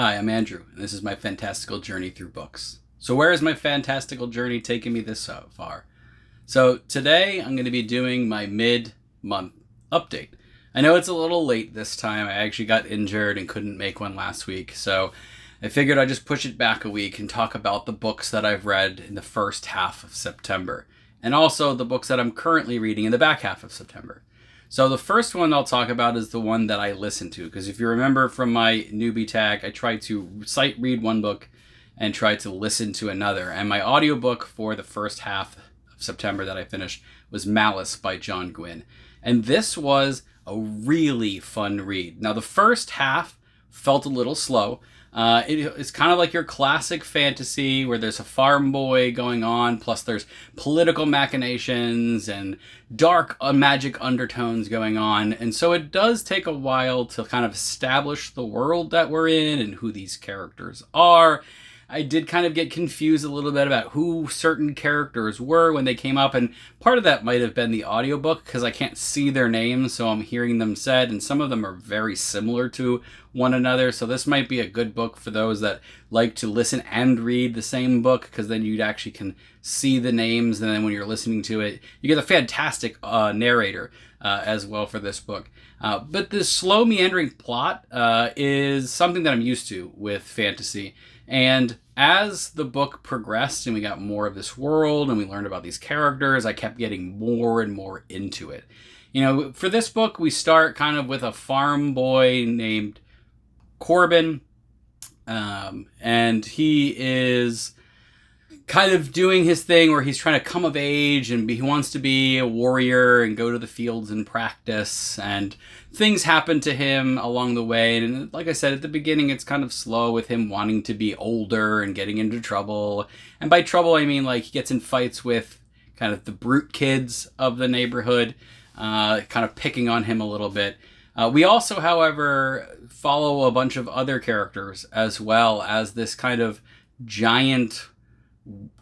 Hi, I'm Andrew, and this is my fantastical journey through books. So where has my fantastical journey taken me this far? So today I'm going to be doing my mid-month update. I know it's a little late this time. I actually got injured and couldn't make one last week, so I figured I'd just push it back a week and talk about the books that I've read in the first half of September, and also the books that I'm currently reading in the back half of September. So the first one I'll talk about is the one that I listened to, because if you remember from my newbie tag, I tried to sight read one book and try to listen to another. And my audiobook for the first half of September that I finished was Malice by John Gwynne. And this was a really fun read. Now the first half felt a little slow. It's kind of like your classic fantasy where there's a farm boy going on, plus there's political machinations and dark magic undertones going on. And so it does take a while to kind of establish the world that we're in and who these characters are. I did kind of get confused a little bit about who certain characters were when they came up, and part of that might have been the audiobook because I can't see their names, so I'm hearing them said, and some of them are very similar to one another, so this might be a good book for those that like to listen and read the same book, because then you actually can see the names, and then when you're listening to it, you get a fantastic narrator as well for this book. But the slow meandering plot is something that I'm used to with fantasy. And as the book progressed and we got more of this world and we learned about these characters, I kept getting more and more into it. You know, for this book, we start kind of with a farm boy named Corbin. And he is kind of doing his thing where he's trying to come of age and he wants to be a warrior and go to the fields and practice, and things happen to him along the way. And like I said, at the beginning, it's kind of slow with him wanting to be older and getting into trouble. And by trouble, I mean like he gets in fights with kind of the brute kids of the neighborhood, kind of picking on him a little bit. We also, however, follow a bunch of other characters as well, as this kind of giant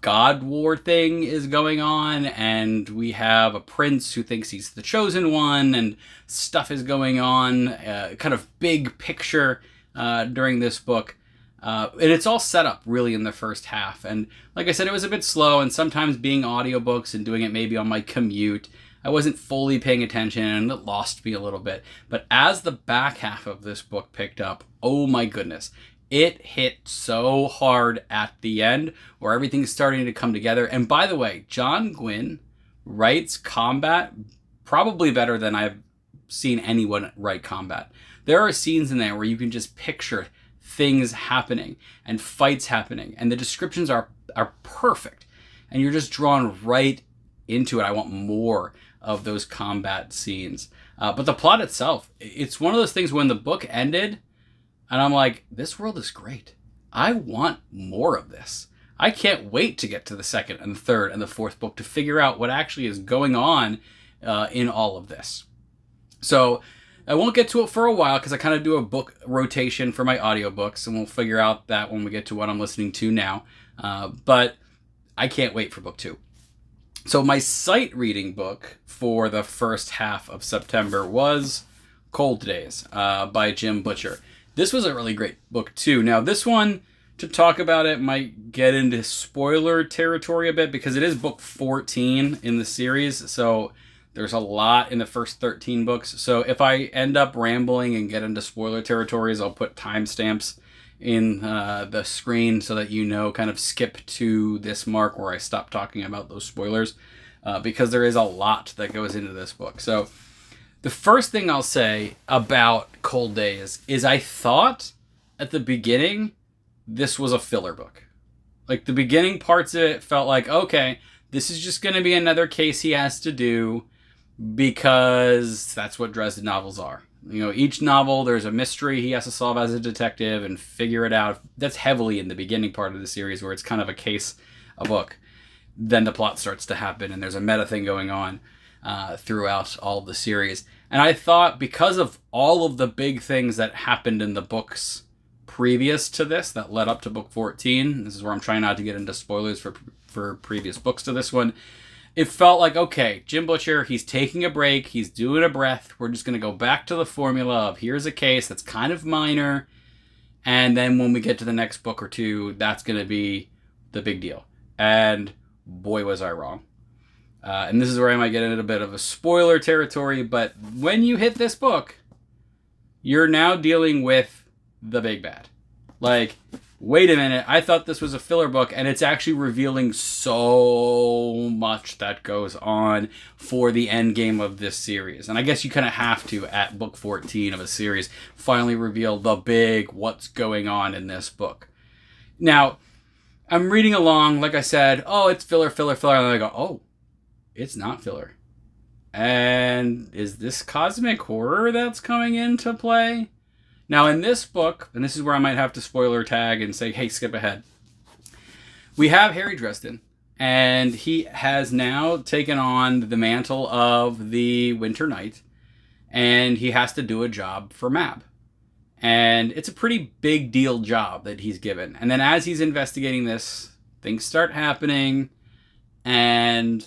God war thing is going on, and we have a prince who thinks he's the chosen one, and stuff is going on, kind of big picture during this book. And it's all set up really in the first half. And like I said, it was a bit slow, and sometimes being audiobooks and doing it maybe on my commute, I wasn't fully paying attention and it lost me a little bit. But as the back half of this book picked up, oh my goodness, it hit so hard at the end where everything's starting to come together. And by the way, John Gwynne writes combat probably better than I've seen anyone write combat. There are scenes in there where you can just picture things happening and fights happening, and the descriptions are perfect, and you're just drawn right into it. I want more of those combat scenes. But the plot itself, it's one of those things when the book ended, and I'm like, this world is great. I want more of this. I can't wait to get to the second and the third and the fourth book to figure out what actually is going on in all of this. So I won't get to it for a while because I kind of do a book rotation for my audiobooks, and we'll figure out that when we get to what I'm listening to now. But I can't wait for book 2. So my sight reading book for the first half of September was Cold Days by Jim Butcher. This was a really great book too. Now this one, to talk about it, might get into spoiler territory a bit because it is book 14 in the series. So there's a lot in the first 13 books. So if I end up rambling and get into spoiler territories, I'll put timestamps in the screen so that you know, kind of skip to this mark where I stop talking about those spoilers, because there is a lot that goes into this book. So the first thing I'll say about Cold Days is I thought at the beginning this was a filler book. Like the beginning parts of it felt like, okay, this is just going to be another case he has to do because that's what Dresden novels are. You know, each novel, there's a mystery he has to solve as a detective and figure it out. That's heavily in the beginning part of the series where it's kind of a book. Then the plot starts to happen and there's a meta thing going on throughout all of the series. And I thought because of all of the big things that happened in the books previous to this that led up to book 14, this is where I'm trying not to get into spoilers for previous books to this one, it felt like, okay, Jim Butcher, he's taking a break, he's doing a breath, we're just going to go back to the formula of here's a case that's kind of minor, And then when we get to the next book or two, that's going to be the big deal. And boy, was I wrong. And this is where I might get into a bit of a spoiler territory, but when you hit this book, you're now dealing with the big bad. Like, wait a minute, I thought this was a filler book, and it's actually revealing so much that goes on for the end game of this series. And I guess you kind of have to, at book 14 of a series, finally reveal the big what's going on in this book. Now, I'm reading along, like I said, oh, it's filler, and then I go, oh, it's not filler. And is this cosmic horror that's coming into play? Now, in this book, and this is where I might have to spoiler tag and say, hey, skip ahead. We have Harry Dresden, and he has now taken on the mantle of the Winter Knight, and he has to do a job for Mab. And it's a pretty big deal job that he's given. And then as he's investigating this, things start happening, and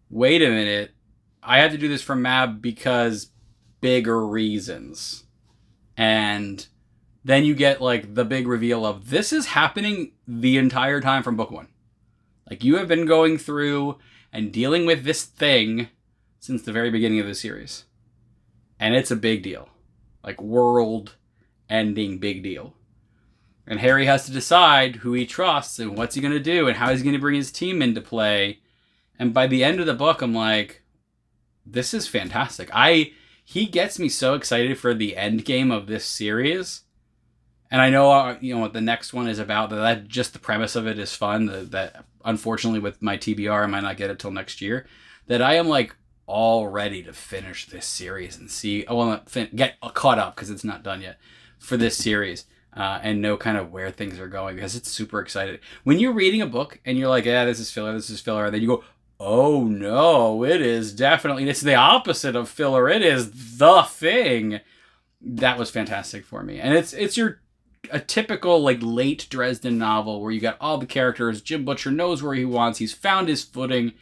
wait a minute, I have to do this for Mab because bigger reasons. And then you get like the big reveal of this is happening the entire time from book 1. Like, you have been going through and dealing with this thing since the very beginning of the series. And it's a big deal. Like, world ending big deal. And Harry has to decide who he trusts and what's he going to do and how he's going to bring his team into play. And by the end of the book, I'm like, this is fantastic. He gets me so excited for the end game of this series. And I know, what the next one is about. That just the premise of it is fun. That unfortunately with my TBR, I might not get it till next year. That I am like all ready to finish this series and see. I want to get caught up because it's not done yet for this series. And know kind of where things are going because it's super exciting. When you're reading a book and you're like, yeah, this is filler, and then you go, oh no, it is definitely, it's the opposite of filler. It is the thing. That was fantastic for me. And it's a typical like late Dresden novel where you got all the characters. Jim Butcher knows where he wants. He's found his footing.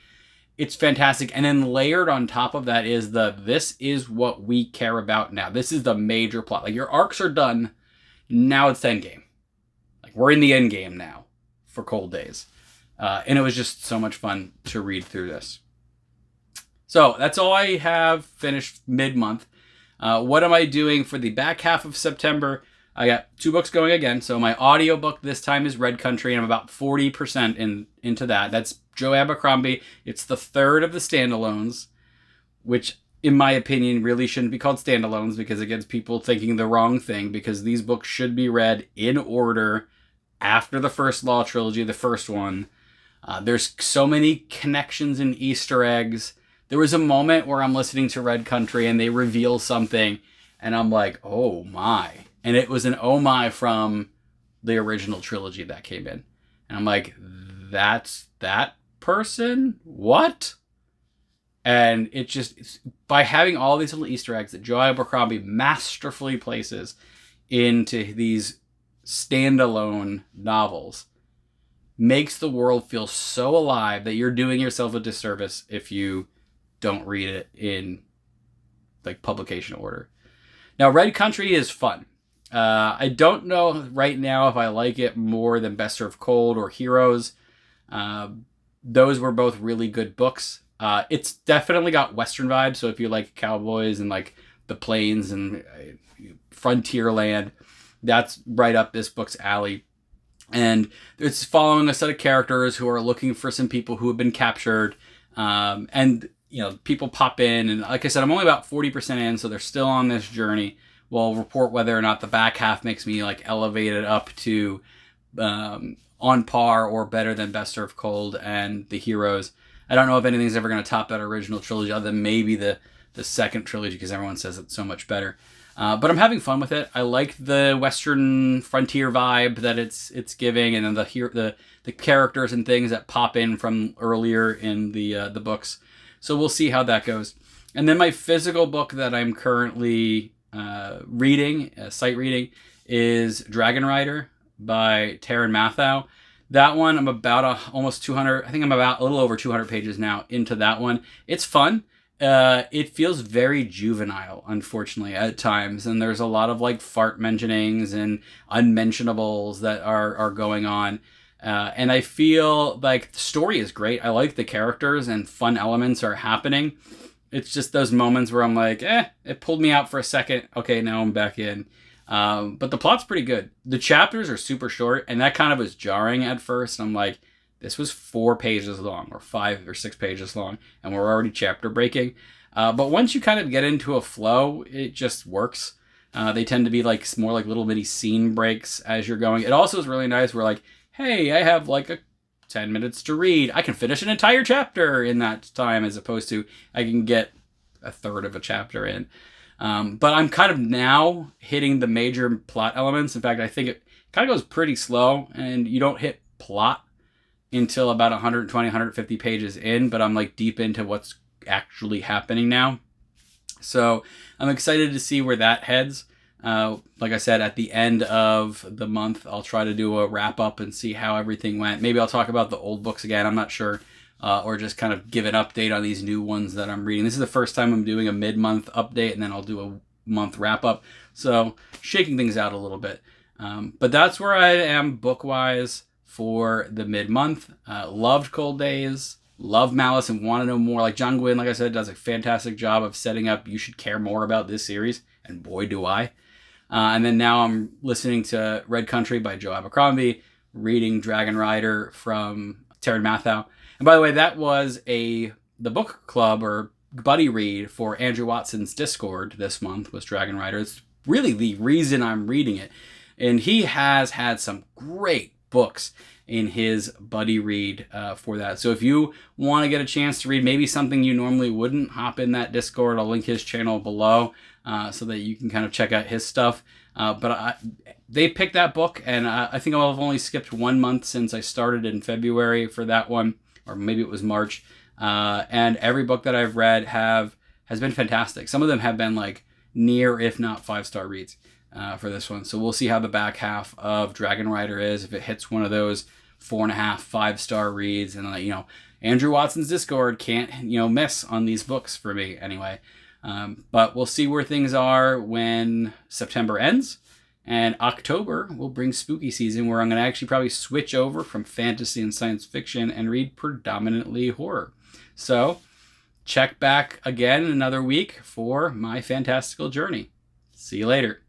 It's fantastic. And then layered on top of that is this is what we care about now. This is the major plot. Like, your arcs are done. Now it's endgame. Like, we're in the end game now for Cold Days. And it was just so much fun to read through this. So that's all I have finished mid-month. What am I doing for the back half of September? I got 2 books going again. So my audiobook this time is Red Country, and I'm about 40% into that. That's Joe Abercrombie. It's the third of the standalones, which in my opinion really shouldn't be called standalones because it gets people thinking the wrong thing, because these books should be read in order after the first Law trilogy, the first one. There's so many connections and Easter eggs. There was a moment where I'm listening to Red Country and they reveal something and I'm like, oh my. And it was an oh my from the original trilogy that came in. And I'm like, that's that person? What? And it just, by having all these little Easter eggs that Joe Abercrombie masterfully places into these standalone novels, makes the world feel so alive that you're doing yourself a disservice if you don't read it in like publication order. Now, Red Country is fun. I don't know right now if I like it more than Best Served Cold or Heroes. Those were both really good books. It's definitely got Western vibes. So if you like cowboys and like the plains and frontier land, that's right up this book's alley. And it's following a set of characters who are looking for some people who have been captured. And, people pop in. And like I said, I'm only about 40% in, so they're still on this journey. We'll report whether or not the back half makes me like elevated up to on par or better than Best Served Cold and the Heroes. I don't know if anything's ever going to top that original trilogy other than maybe the second trilogy because everyone says it's so much better. But I'm having fun with it. I like the Western frontier vibe that it's giving, and then the characters and things that pop in from earlier in the books. So we'll see how that goes. And then my physical book that I'm currently reading, sight reading, is Dragon Rider by Taran Mathau. That one, I'm about almost 200. I think I'm about a little over 200 pages now into that one. It's fun. It feels very juvenile, unfortunately, at times, and there's a lot of like fart mentionings and unmentionables that are going on. And I feel like the story is great. I like the characters and fun elements are happening. It's just those moments where I'm like, it pulled me out for a second. Okay, now I'm back in. But the plot's pretty good. The chapters are super short, and that kind of was jarring at first. I'm like, this was 4 pages long, or 5 or 6 pages long, and we're already chapter breaking. But once you kind of get into a flow, it just works. They tend to be like more like little bitty scene breaks as you're going. It also is really nice. We're like, hey, I have like 10 minutes to read. I can finish an entire chapter in that time, as opposed to I can get a third of a chapter in. But I'm kind of now hitting the major plot elements. In fact, I think it kind of goes pretty slow, and you don't hit plot until about 120, 150 pages in, but I'm like deep into what's actually happening now. So I'm excited to see where that heads. Like I said, at the end of the month, I'll try to do a wrap up and see how everything went. Maybe I'll talk about the old books again. I'm not sure. Or just kind of give an update on these new ones that I'm reading. This is the first time I'm doing a mid-month update, and then I'll do a month wrap up. So shaking things out a little bit. But that's where I am book-wise for the mid-month. Loved Cold Days. Love Malice and want to know more. Like John Gwynn, like I said, does a fantastic job of setting up you should care more about this series. And boy, do I. And then now I'm listening to Red Country by Joe Abercrombie, reading Dragon Rider from Taryn Mathau. And by the way, that was the book club or buddy read for Andrew Watson's Discord this month was Dragon Rider. It's really the reason I'm reading it. And he has had some great books in his buddy read for that. So if you want to get a chance to read maybe something you normally wouldn't, hop in that Discord. I'll link his channel below so that you can kind of check out his stuff. But they picked that book, and I think I've only skipped 1 month since I started in February for that one, or maybe it was March. And every book that I've read has been fantastic. Some of them have been like near, if not 5-star reads. For this one. So we'll see how the back half of Dragon Rider is, if it hits one of those 4.5, 5-star reads. And Andrew Watson's Discord can't, miss on these books for me anyway. But we'll see where things are when September ends. And October will bring spooky season, where I'm going to actually probably switch over from fantasy and science fiction and read predominantly horror. So check back again in another week for my fantastical journey. See you later.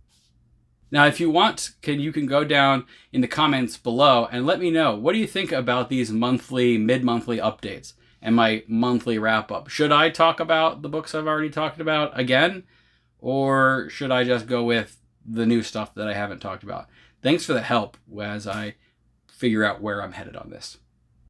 Now, if you want, you can go down in the comments below and let me know, what do you think about these monthly, mid-monthly updates and my monthly wrap-up? Should I talk about the books I've already talked about again? Or should I just go with the new stuff that I haven't talked about? Thanks for the help as I figure out where I'm headed on this.